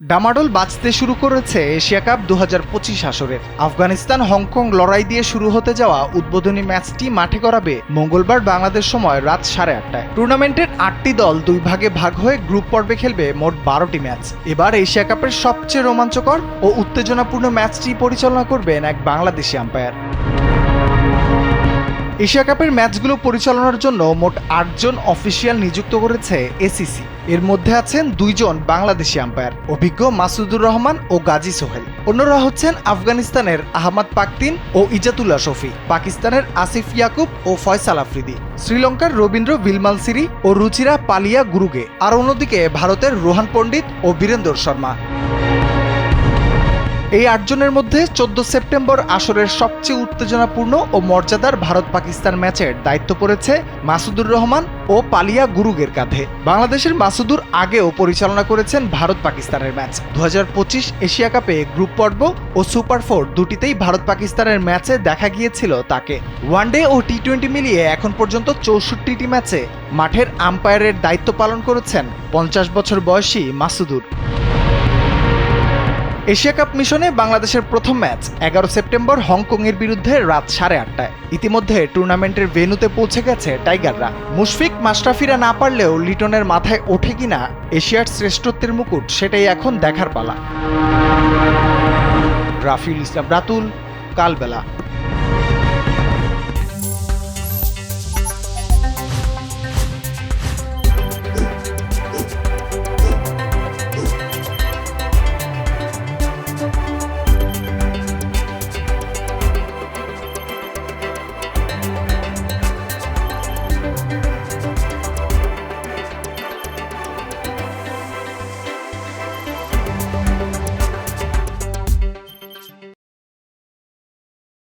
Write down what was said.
ডামাডোল বাজতে শুরু করেছে এশিয়া কাপ ২০২৫ আসরের। আফগানিস্তান হংকং লড়াই দিয়ে শুরু হতে যাওয়া উদ্বোধনী ম্যাচটি মাঠে গড়াবে মঙ্গলবার বাংলাদেশ সময় রাত 8:30টায়। টুর্নামেন্টের 8টি দল দুই ভাগে ভাগ হয়ে গ্রুপ পর্বে খেলবে মোট 12টি ম্যাচ। এবার এশিয়া কাপের সবচেয়ে রোমাঞ্চকর ও উত্তেজনাপূর্ণ ম্যাচটি পরিচালনা করবেন এক বাংলাদেশি আম্পায়ার। এশিয়া কাপের ম্যাচগুলো পরিচালনার জন্য মোট 8 জন অফিসিয়াল নিযুক্ত করেছে এসিসি। এর মধ্যে আছেন 2 জন বাংলাদেশি আম্পায়ার, অভিজ্ঞ মাসুদুর রহমান ও গাজী সোহেল। অন্যরা হচ্ছেন আফগানিস্তানের আহমদ পাকতিন ও ইজাতুল্লাহ শফি, পাকিস্তানের আসিফ ইয়াকুব ও ফয়সাল আফ্রিদি, শ্রীলঙ্কার রবীন্দ্র ভিলমালসিরি ও রুচিরা পালিয়া গুরুগে, আর অন্যদিকে ভারতের রোহান পণ্ডিত ও বীরেন্দর শর্মা। এই 8 জনের মধ্যে 14 সেপ্টেম্বর আসরের সবচেয়ে উত্তেজনাপূর্ণ ও মর্যাদার ভারত পাকিস্তান ম্যাচের দায়িত্ব পড়েছে মাসুদুর রহমান ও পালিয়া গুরুগের কাঁধে। বাংলাদেশের মাসুদুর আগেও পরিচালনা করেছেন ভারত পাকিস্তানের ম্যাচ। 2025 এশিয়া কাপে গ্রুপ পর্ব ও সুপার 4 দুটিতেই ভারত পাকিস্তানের ম্যাচে দেখা গিয়েছিল তাকে। ওয়ানডে ও টি-20 মিলিয়ে এখন পর্যন্ত 64টি ম্যাচে মাঠের আম্পায়ারের দায়িত্ব পালন করেছেন 50 বছর বয়সী মাসুদুর। এশিয়া কাপ মিশনে বাংলাদেশের প্রথম ম্যাচ 11 সেপ্টেম্বর হংকংয়ের বিরুদ্ধে রাত 8:30টায়। ইতিমধ্যে টুর্নামেন্টের ভেন্যুতে পৌঁছে গেছে টাইগাররা। মুশফিক মাশরাফিরা না পারলেও লিটনের মাথায় ওঠে কিনা এশিয়ার শ্রেষ্ঠত্বের মুকুট, সেটাই এখন দেখার পালা। রাফিউল ইসলাম রাতুল, কালবেলা।